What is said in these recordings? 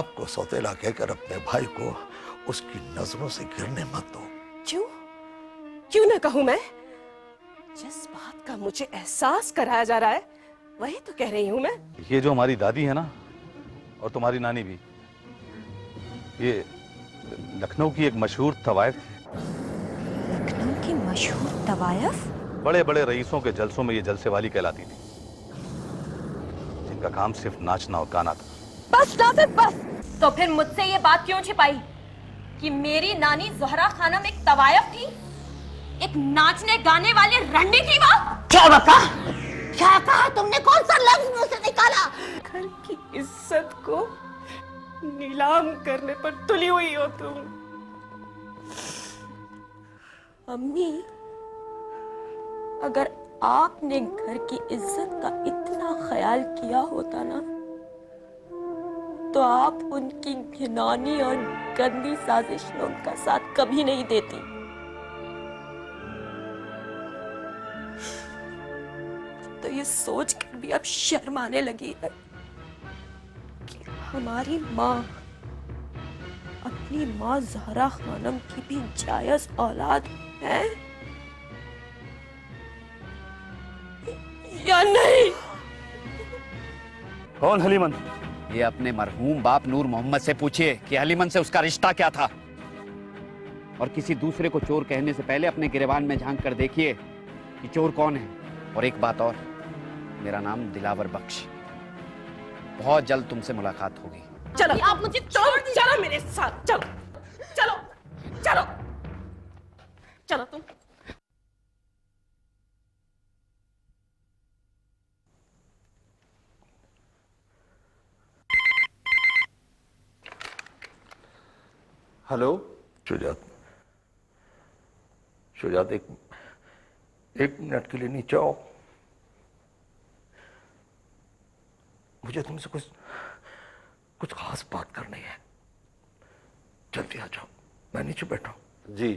बाप को सौतेला कहकर अपने भाई को उसकी नजरों से गिरने मत दो। क्यों क्यों ना कहूं मैं? जिस बात का मुझे एहसास कराया जा रहा है वही तो कह रही हूं मैं। ये जो हमारी दादी है ना, और तुम्हारी नानी भी, ये लखनऊ की एक मशहूर तवायफ थी। लखनऊ की मशहूर तवायफ? बड़े बड़े रईसों के जलसों में ये जलसे वाली कहलाती थी, जिनका काम सिर्फ नाचना और गाना था। बस नासिर बस। तो फिर मुझसे ये बात क्यों छिपाई कि मेरी नानी ज़ोहरा खानम एक तवायफ थी, एक नाचने गाने वाली रंडी थी वो? क्या बता? क्या कहा तुमने? कौन सा लफ्ज मुंह से निकाला? घर की इज्जत को नीलाम करने पर तुली हुई हो तुम। अम्मी, अगर आपने घर की इज्जत का इतना ख्याल किया होता ना, तो आप उनकी घिनौनी और गंदी साजिश में उनका साथ कभी नहीं देती। तो ये सोच कर भी अब शर्म आने लगी है कि हमारी माँ अपनी माँ ज़हरा खानम की भी जायज औलाद है या नहीं? कौन हलीमन? ये अपने मरहूम बाप नूर मोहम्मद से पूछिए कि हलीमन से उसका रिश्ता क्या था। और किसी दूसरे को चोर कहने से पहले अपने गिरेबान में झांक कर देखिए कि चोर कौन है। और एक बात और, मेरा नाम दिलावर बख्श। बहुत जल्द तुमसे मुलाकात होगी। चलो आप मुझे चलो मेरे साथ, चलो चलो चलो चलो तुम। हेलो शुजात, शुजात, एक मिनट के लिए नीचे आओ। मुझे तुमसे कुछ खास बात करनी है। जल्दी आ जाओ, मैं नीचे बैठा हूं। जी।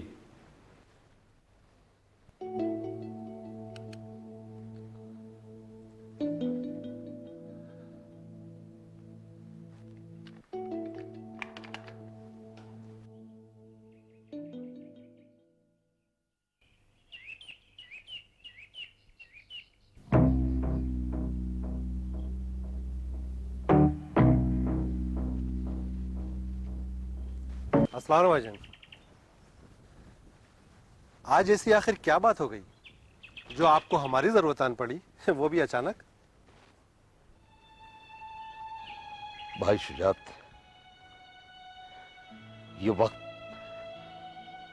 अस्सलाम भाईजान, आज ऐसी आखिर क्या बात हो गई जो आपको हमारी जरूरत आन पड़ी, वो भी अचानक? भाई शुजात, ये वक्त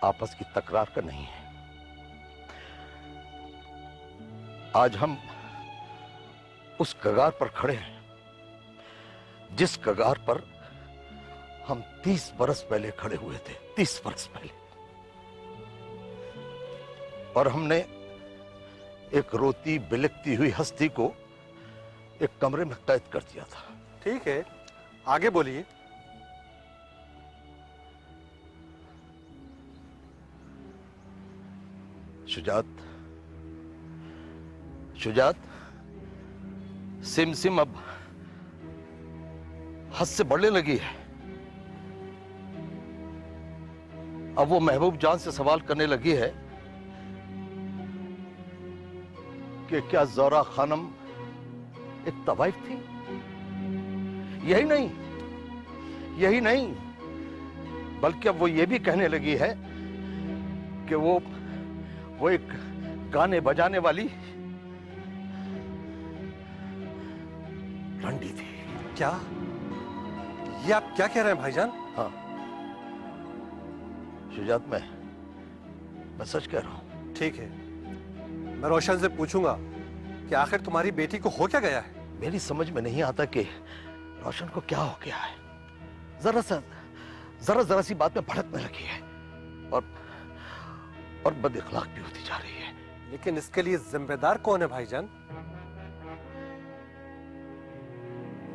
आपस की तकरार का नहीं है। आज हम उस कगार पर खड़े हैं जिस कगार पर हम 30 बरस पहले खड़े हुए थे। 30 बरस पहले। और हमने एक रोती बिलखती हुई हस्ती को एक कमरे में कैद कर दिया था। ठीक है, आगे बोलिए। शुजात, शुजात, सिम अब हद से बढ़ने लगी है। अब वो महबूब जान से सवाल करने लगी है कि क्या ज़ोहरा खानम एक तवाइफ थी? यही नहीं, बल्कि अब वो ये भी कहने लगी है कि वो एक गाने बजाने वाली रंडी थी। क्या? ये आप क्या कह रहे हैं भाईजान? हाँ शुजात, मैं सच कह रहा हूं। ठीक है, मैं रोशन से पूछूंगा कि आखिर तुम्हारी बेटी को हो क्या गया है। मेरी समझ में नहीं आता कि रोशन को क्या हो गया है। जरा सी बात में भड़कने लगी है और बदइखलाक भी होती जा रही है। लेकिन इसके लिए जिम्मेदार कौन है भाईजान?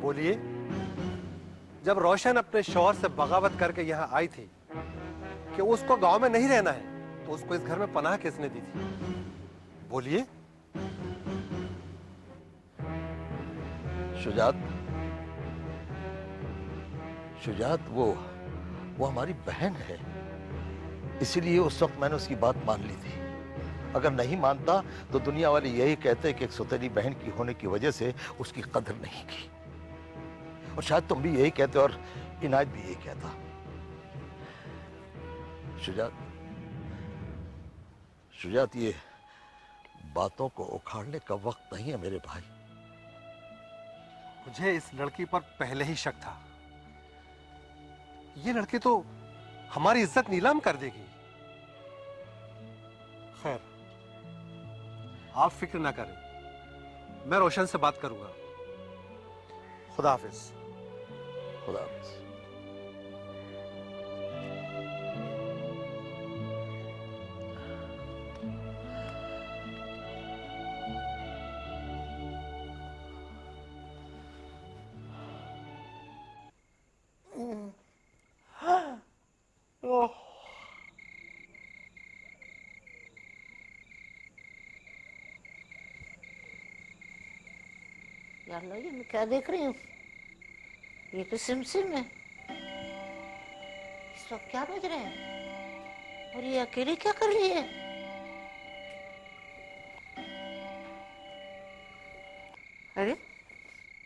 बोलिए। जब रोशन अपने शौहर से बगावत करके यहाँ आई थी कि उसको गांव में नहीं रहना है, तो उसको इस घर में पनाह किसने दी थी? बोलिए। शुजात, शुजात वो हमारी बहन है, इसीलिए उस वक्त मैंने उसकी बात मान ली थी। अगर नहीं मानता तो दुनिया वाले यही कहते कि एक सौतेली बहन की होने की वजह से उसकी कदर नहीं की, और शायद तुम भी यही कहते और इनायत भी यही कहता। शुजात, ये बातों को उखाड़ने का वक्त नहीं है मेरे भाई। मुझे इस लड़की पर पहले ही शक था। ये लड़की तो हमारी इज्जत नीलाम कर देगी। खैर, आप फिक्र ना करें, मैं रोशन से बात करूंगा। खुदा हाफिज। खुदा हाफिज। यार लो, ये मैं क्या देख रही हूँ? ये तो सिमसिम है। इस वक्त क्या बज रहे हैं? और ये अकेली क्या कर रही है? अरे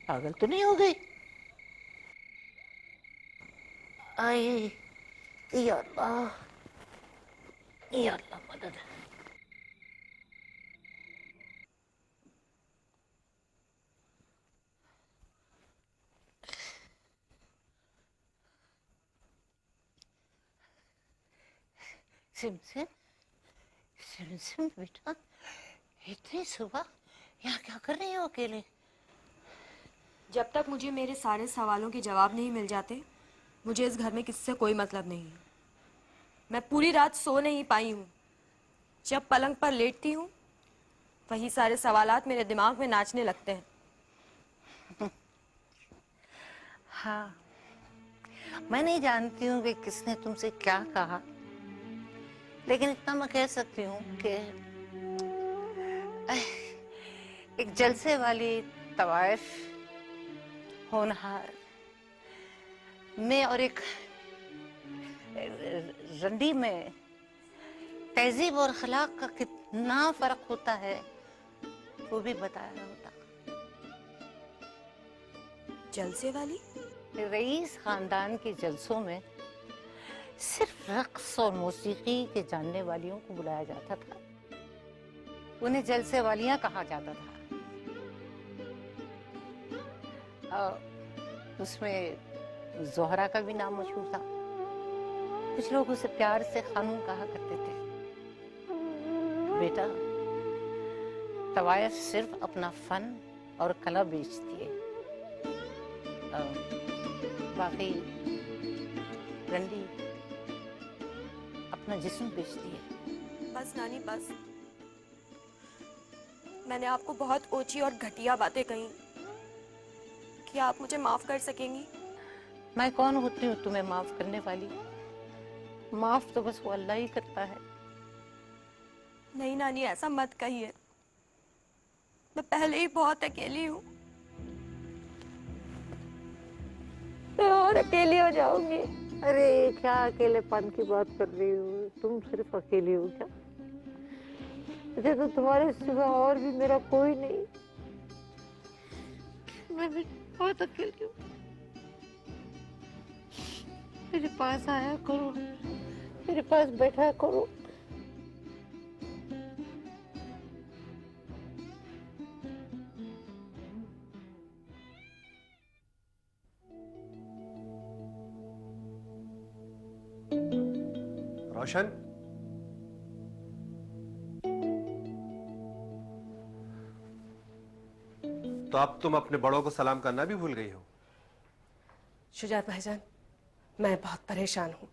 पागल तो नहीं हो गई? आई या अल्लाह, या अल्लाह मदद। सिमसिम, सिमसिम बेटा, इतनी सुबह यहाँ क्या कर रही हो अकेले? जब तक मुझे मेरे सारे सवालों के जवाब नहीं मिल जाते, मुझे इस घर में किससे कोई मतलब नहीं है। मैं पूरी रात सो नहीं पाई हूँ। जब पलंग पर लेटती हूँ, वही सारे सवालात मेरे दिमाग में नाचने लगते हैं। हाँ, मैं नहीं जानती हूँ कि किसने तुमसे क्या कहा, लेकिन इतना मैं कह सकती हूँ कि एक जलसे वाली तवाइफ, होनहार में और एक रंडी में तहजीब और अखलाक का कितना फर्क होता है, वो भी बताया होता। जलसे वाली? रईस खानदान के जलसों में सिर्फ रक्स और मौसीकी के जानने वालियों को बुलाया जाता था। उन्हें जलसे वालियां कहा जाता था। उसमें जोहरा का भी नाम मशहूर था। कुछ लोग उसे प्यार से खानूम कहा करते थे। बेटा, तवायफ सिर्फ अपना फन और कला बेचती है, बाकी रंडी अपना जिस्म बेचती है। बस नानी बस, मैंने आपको बहुत ऊंची और घटिया बातें कही। क्या आप मुझे माफ कर सकेंगी? मैं कौन होती हूँ तुम्हें माफ करने वाली? माफ तो बस वो अल्लाह ही करता है। नहीं नानी, ऐसा मत कहिए। मैं पहले ही बहुत अकेली हूँ, मैं और अकेली हो जाऊंगी। अरे क्या अकेलेपन की बात कर रही हो? तुम सिर्फ अकेली हो क्या? मुझे तो तुम्हारे सिवा और भी मेरा कोई नहीं। मैं भी बहुत अकेली हूँ। मेरे पास आया करो, मेरे पास बैठा करो। रोशन, तो अब तुम अपने बड़ों को सलाम करना भी भूल गई हो। शुजात भाईजान, मैं बहुत परेशान हूँ।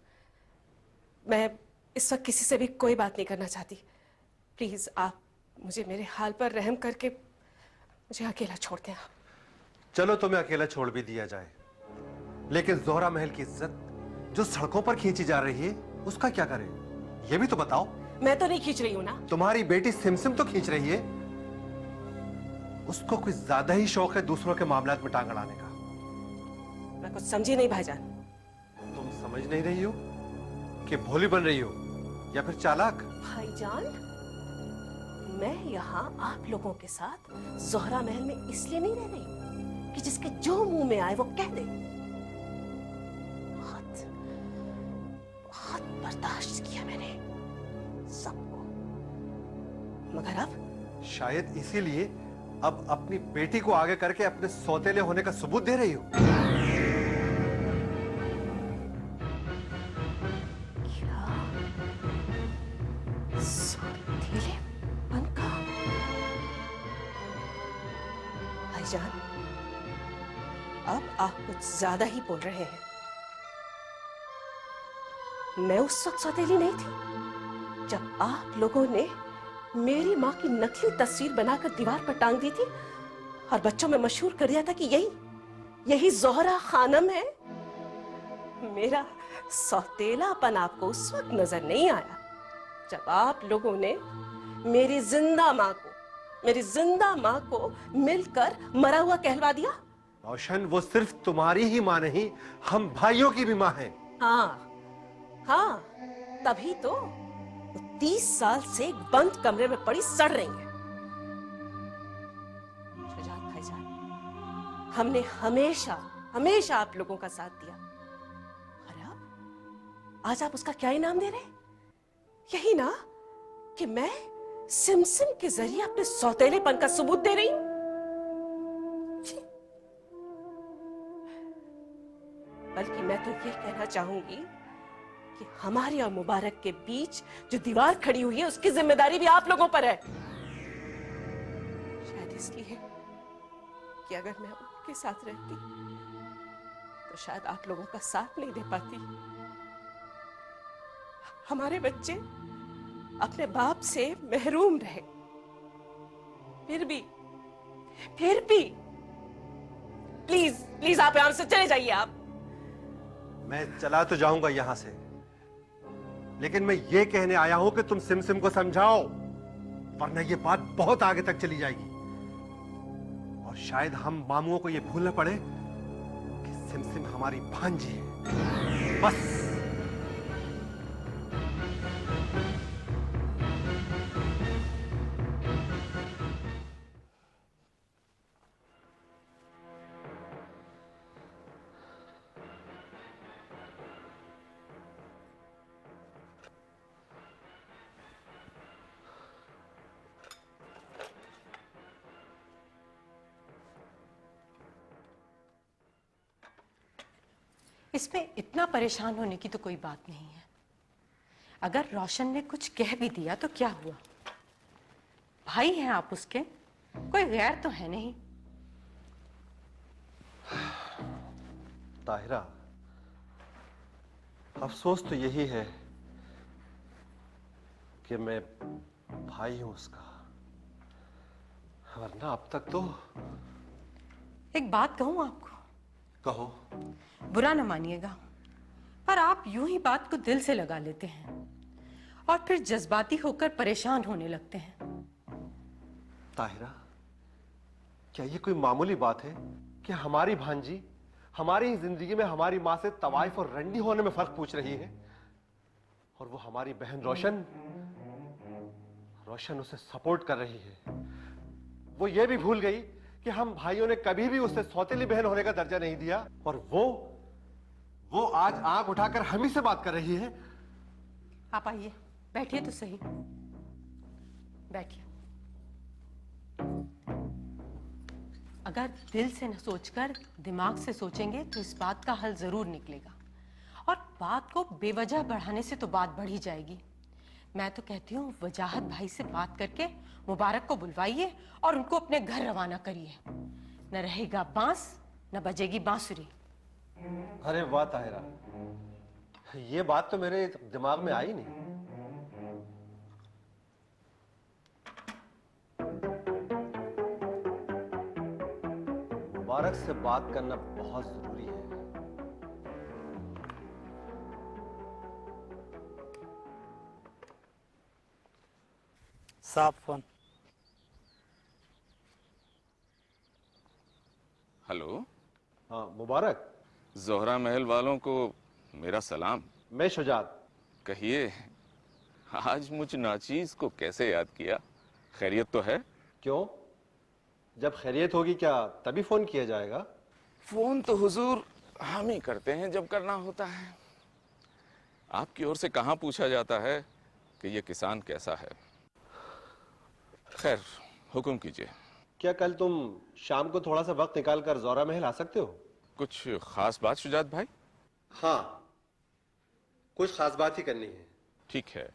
मैं इस वक्त किसी से भी कोई बात नहीं करना चाहती। प्लीज आप मुझे मेरे हाल पर रहम करके मुझे अकेला छोड़ दें। आप चलो, तुम्हें अकेला छोड़ भी दिया जाए, लेकिन जोहरा महल की इज्जत जो सड़कों पर खींची जा रही है, उसका क्या करें? ये भी तो बताओ। मैं तो नहीं खींच रही हूँ ना। तुम्हारी बेटी सिमसिम तो खींच रही है। उसको कुछ ज्यादा ही शौक है दूसरों के मामलात में टांग अड़ाने का। मैं कुछ समझी नहीं भाईजान। समझ नहीं रही हो कि भोली बन रही हो या फिर चालाक? भाईजान, मैं यहाँ आप लोगों के साथ जोहरा महल में इसलिए नहीं रह रही कि जिसके जो मुंह में आए वो कह दे। बहुत बहुत बर्दाश्त किया मैंने सबको, मगर अब शायद इसीलिए अब अपनी बेटी को आगे करके अपने सौतेले होने का सबूत दे रही हो। क्या सौतेलेपन का? भाईजान, अब आप कुछ ज्यादा ही बोल रहे हैं। मैं उस वक्त सौतेली नहीं थी जब आप लोगों ने मेरी माँ की नकली तस्वीर बनाकर दीवार पर टांग दी थी और बच्चों में मशहूर कर दिया था कि यही जोहरा खानम है। मेरा सौतेलापन आपको उस वक्त नजर नहीं आया जब आप लोगों ने मेरी जिंदा माँ को मिलकर मरा हुआ कहलवा दिया। रोशन, वो सिर्फ तुम्हारी ही माँ नहीं, हम भाइयों की भी माँ हैं। हाँ, तभी तो 30 साल से एक बंद कमरे में पड़ी सड़ रही है। शुजात भाईजान, हमने हमेशा आप लोगों का साथ दिया, और अब आज आप उसका क्या इनाम दे रहे? यही ना कि मैं सिमसिम के जरिए अपने सौतेलेपन का सबूत दे रही हूं। बल्कि मैं तो ये कहना चाहूंगी कि हमारे और मुबारक के बीच जो दीवार खड़ी हुई है उसकी जिम्मेदारी भी आप लोगों पर है। शायद इसलिए कि अगर मैं उनके साथ रहती तो शायद आप लोगों का साथ नहीं दे पाती। हमारे बच्चे अपने बाप से महरूम रहे, फिर भी प्लीज आप यहां से चले जाइए। आप मैं चला तो जाऊंगा यहां से, लेकिन मैं ये कहने आया हूं कि तुम सिमसिम को समझाओ, वरना ये बात बहुत आगे तक चली जाएगी और शायद हम मामुओं को ये भूलना पड़े कि सिमसिम हमारी भांजी है। बस। इसमें इतना परेशान होने की तो कोई बात नहीं है। अगर रोशन ने कुछ कह भी दिया तो क्या हुआ? भाई हैं आप उसके, कोई गैर तो है नहीं। ताहिरा, अफसोस तो यही है कि मैं भाई हूं उसका, वरना अब तक तो। एक बात कहूं आपको? कहो। बुरा न मानिएगा, पर आप यूं ही बात को दिल से लगा लेते हैं और फिर जज्बाती होकर परेशान होने लगते हैं। ताहिरा, क्या ये कोई मामूली बात है कि हमारी भांजी हमारी जिंदगी में हमारी माँ से तवाइफ और रंडी होने में फर्क पूछ रही है, और वो हमारी बहन रोशन उसे सपोर्ट कर रही है। वो ये भी भूल गई कि हम भाइयों ने कभी भी उसे सौतेली बहन होने का दर्जा नहीं दिया, और वो आज आंख उठाकर हम ही से बात कर रही है। आप आइए, बैठिए तो सही, बैठिए। अगर दिल से न सोचकर दिमाग से सोचेंगे तो इस बात का हल जरूर निकलेगा, और बात को बेवजह बढ़ाने से तो बात बढ़ ही जाएगी। मैं तो कहती हूँ वजाहत भाई से बात करके मुबारक को बुलवाइए और उनको अपने घर रवाना करिए। न रहेगा बांस न बजेगी बांसुरी। अरे वाह ताहिरा, ये बात तो मेरे दिमाग में आई नहीं। मुबारक से बात करना बहुत जरूरी है। साफ फोन। हेलो। हाँ मुबारक। जोहरा महल वालों को मेरा सलाम। मैं शुजात। कहिए, आज मुझ नाचीज को कैसे याद किया? खैरियत तो है? क्यों, जब खैरियत होगी क्या तभी फोन किया जाएगा? फोन तो हुजूर हम ही करते हैं जब करना होता है। आपकी ओर से कहाँ पूछा जाता है कि ये किसान कैसा है। खैर, हुक्म कीजिए। क्या कल तुम शाम को थोड़ा सा वक्त निकाल कर ज़ोरा महल आ सकते हो? कुछ खास बात शुजात भाई? हाँ, कुछ खास बात ही करनी है। ठीक है,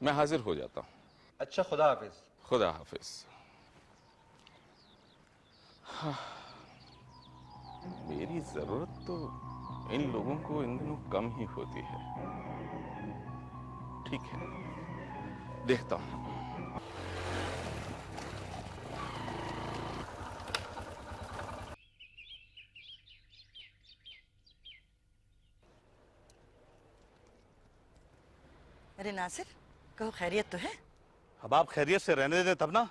मैं हाजिर हो जाता हूँ। अच्छा, खुदा हाफिज। खुदा हाफिज। हाँ, मेरी जरूरत तो इन लोगों को इन दिनों कम ही होती है। ठीक है, देखता हूँ। अरे नासिर, कहो खैरियत तो है? अब आप खैरियत से रहने दें तब ना।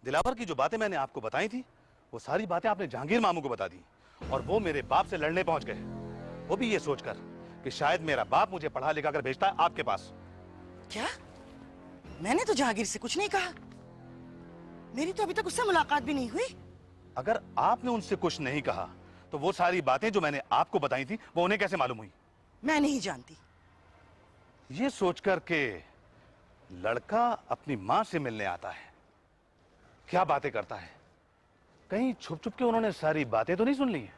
दिलावर की जो बातें मैंने आपको बताई थी वो सारी बातें आपने जहांगीर मामू को बता दी और वो मेरे बाप से लड़ने पहुंच गए, वो भी ये सोचकर कि शायद मेरा बाप मुझे पढ़ा लिखा कर भेजता है आपके पास। क्या? मैंने तो जहांगीर से कुछ नहीं कहा। मेरी तो अभी तक उससे मुलाकात भी नहीं हुई। अगर आपने उनसे कुछ नहीं कहा तो वो सारी बातें जो मैंने आपको बताई थी वो उन्हें कैसे मालूम हुई? मैं नहीं जानती। ये सोचकर के लड़का अपनी मां से मिलने आता है, क्या बातें करता है, कहीं छुप छुप के उन्होंने सारी बातें तो नहीं सुन ली हैं?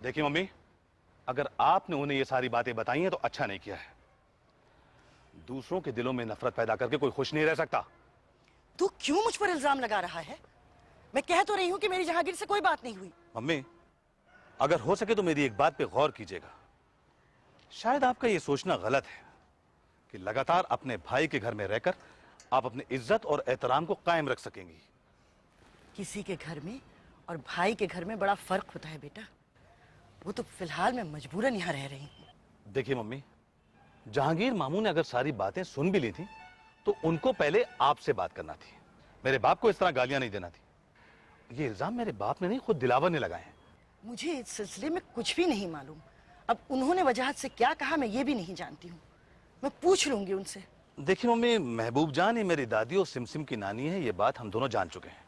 देखिए मम्मी, अगर आपने उन्हें ये सारी बातें बताई हैं तो अच्छा नहीं किया है। दूसरों के दिलों में नफरत पैदा करके कोई खुश नहीं रह सकता। तू क्यों मुझ पर इल्जाम लगा रहा है? मैं कह तो रही हूं कि मेरी जहांगीर से कोई बात नहीं हुई। मम्मी, अगर हो सके तो मेरी एक बात पे गौर कीजिएगा। शायद आपका ये सोचना गलत है कि लगातार अपने भाई के घर में रहकर आप अपनी इज्जत और एहतराम को कायम रख सकेंगी। किसी के घर में और भाई के घर में बड़ा फर्क होता है बेटा। वो तो फिलहाल मैं मजबूरन यहाँ रह रही हूँ। देखिए मम्मी, जहांगीर मामू ने अगर सारी बातें सुन भी ली थी तो उनको पहले आपसे बात करना थी, मेरे बाप को इस तरह गालियां नहीं देना थी। ये इल्जाम मेरे बाप ने नहीं, खुद दिलावर ने लगाए हैं। मुझे इस सिलसिले में कुछ भी नहीं मालूम। अब उन्होंने वजाहत से क्या कहा मैं ये भी नहीं जानती हूँ। मैं पूछ लूंगी उनसे। देखिए मम्मी, महबूब जान ही मेरी दादी और सिमसिम की नानी है, ये बात हम दोनों जान चुके हैं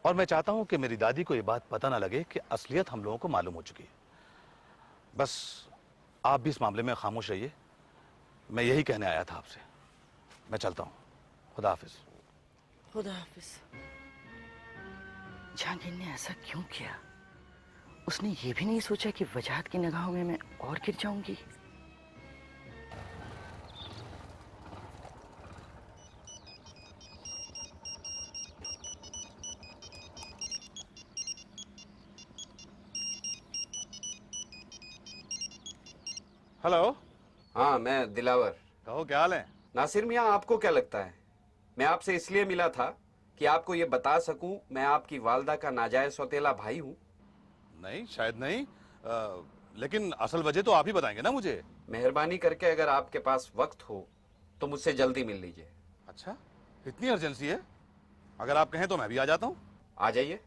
और मैं चाहता हूं कि मेरी दादी को ये बात पता ना लगे कि असलियत हम लोगों को मालूम हो चुकी है। बस आप भी इस मामले में खामोश रहिए, मैं यही कहने आया था आपसे। मैं चलता हूं, खुदा हाफिज। खुदा हाफिज। जहांगीर ने ऐसा क्यों किया? उसने ये भी नहीं सोचा कि वजाहत की निगाहों में मैं और गिर जाऊंगी। हेलो। हाँ, मैं दिलावर। कहो, क्या हाल है? नासिर मियाँ, आपको क्या लगता है मैं आपसे इसलिए मिला था कि आपको ये बता सकूं मैं आपकी वालदा का नाजायज सौतेला भाई हूँ? नहीं, शायद नहीं, लेकिन असल वजह तो आप ही बताएंगे ना मुझे। मेहरबानी करके अगर आपके पास वक्त हो तो मुझसे जल्दी मिल लीजिए। अच्छा, इतनी अर्जेंसी है? अगर आप कहें तो मैं भी आ जाता हूँ। आ जाइए।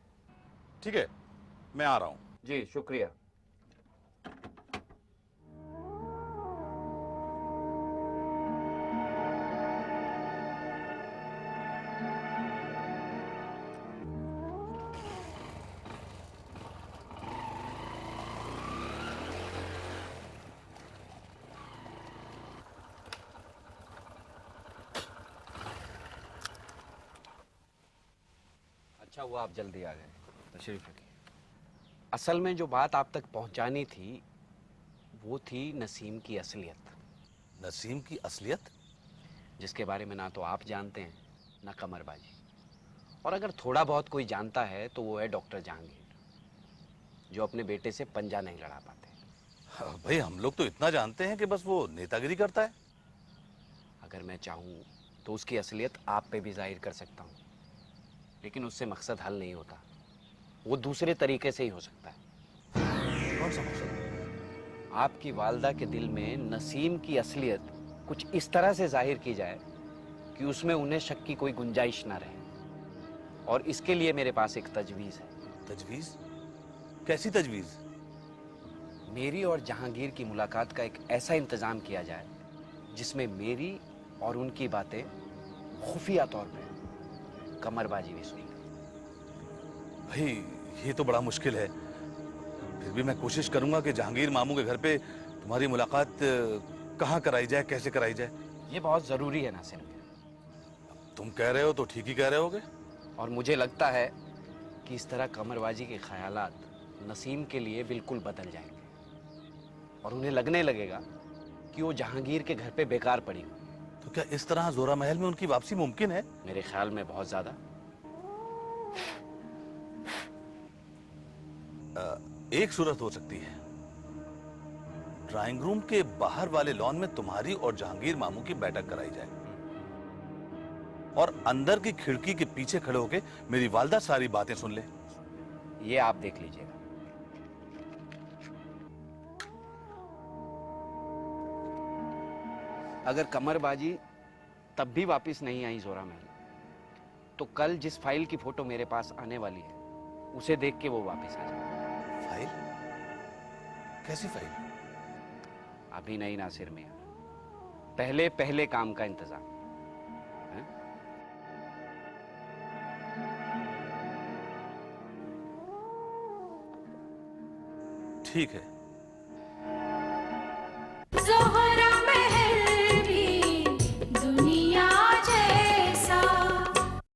ठीक है, मैं आ रहा हूँ। जी शुक्रिया। अच्छा हुआ आप जल्दी आ गए। तशरीफ रखिए। असल में जो बात आप तक पहुंचानी थी वो थी नसीम की असलियत। नसीम की असलियत? जिसके बारे में ना तो आप जानते हैं ना कमरबाजी, और अगर थोड़ा बहुत कोई जानता है तो वो है डॉक्टर जहांगीर, जो अपने बेटे से पंजा नहीं लड़ा पाते। हाँ, भाई हम लोग तो इतना जानते हैं कि बस वो नेतागिरी करता है। अगर मैं चाहूँ तो उसकी असलियत आप पे भी जाहिर कर सकता हूँ, लेकिन उससे मकसद हल नहीं होता, वो दूसरे तरीके से ही हो सकता है। कौन सा मकसद? आपकी वालदा के दिल में नसीम की असलियत कुछ इस तरह से जाहिर की जाए कि उसमें उन्हें शक की कोई गुंजाइश ना रहे, और इसके लिए मेरे पास एक तजवीज़ है। तजवीज़? कैसी तजवीज़? मेरी और जहांगीर की मुलाकात का एक ऐसा इंतजाम किया जाए जिसमें मेरी और उनकी बातें खुफिया तौर पे कमरबाजी भी सुनी। भाई ये तो बड़ा मुश्किल है, फिर भी मैं कोशिश करूंगा कि जहांगीर मामू के घर पे तुम्हारी मुलाकात कहाँ कराई जाए, कैसे कराई जाए। ये बहुत जरूरी है नासिर मियां। तुम कह रहे हो तो ठीक ही कह रहे होगे। और मुझे लगता है कि इस तरह कमरबाजी के ख्यालात नसीम के लिए बिल्कुल बदल जाएंगे और उन्हें लगने लगेगा कि वो जहांगीर के घर पे बेकार पड़ी हुई। तो क्या इस तरह जोरा महल में उनकी वापसी मुमकिन है? मेरे ख्याल में बहुत ज्यादा। एक सूरत हो सकती है, ड्राइंग रूम के बाहर वाले लॉन में तुम्हारी और जहांगीर मामू की बैठक कराई जाए और अंदर की खिड़की के पीछे खड़े होके मेरी वालदा सारी बातें सुन ले। ये आप देख लीजिएगा। अगर कमरबाजी तब भी वापस नहीं आई जोरा महल, तो कल जिस फाइल की फोटो मेरे पास आने वाली है उसे देख के वो वापस आ जाए। फाइल? कैसी फाइल? अभी नहीं नासिर मियां, पहले पहले काम का इंतजाम है? ठीक है,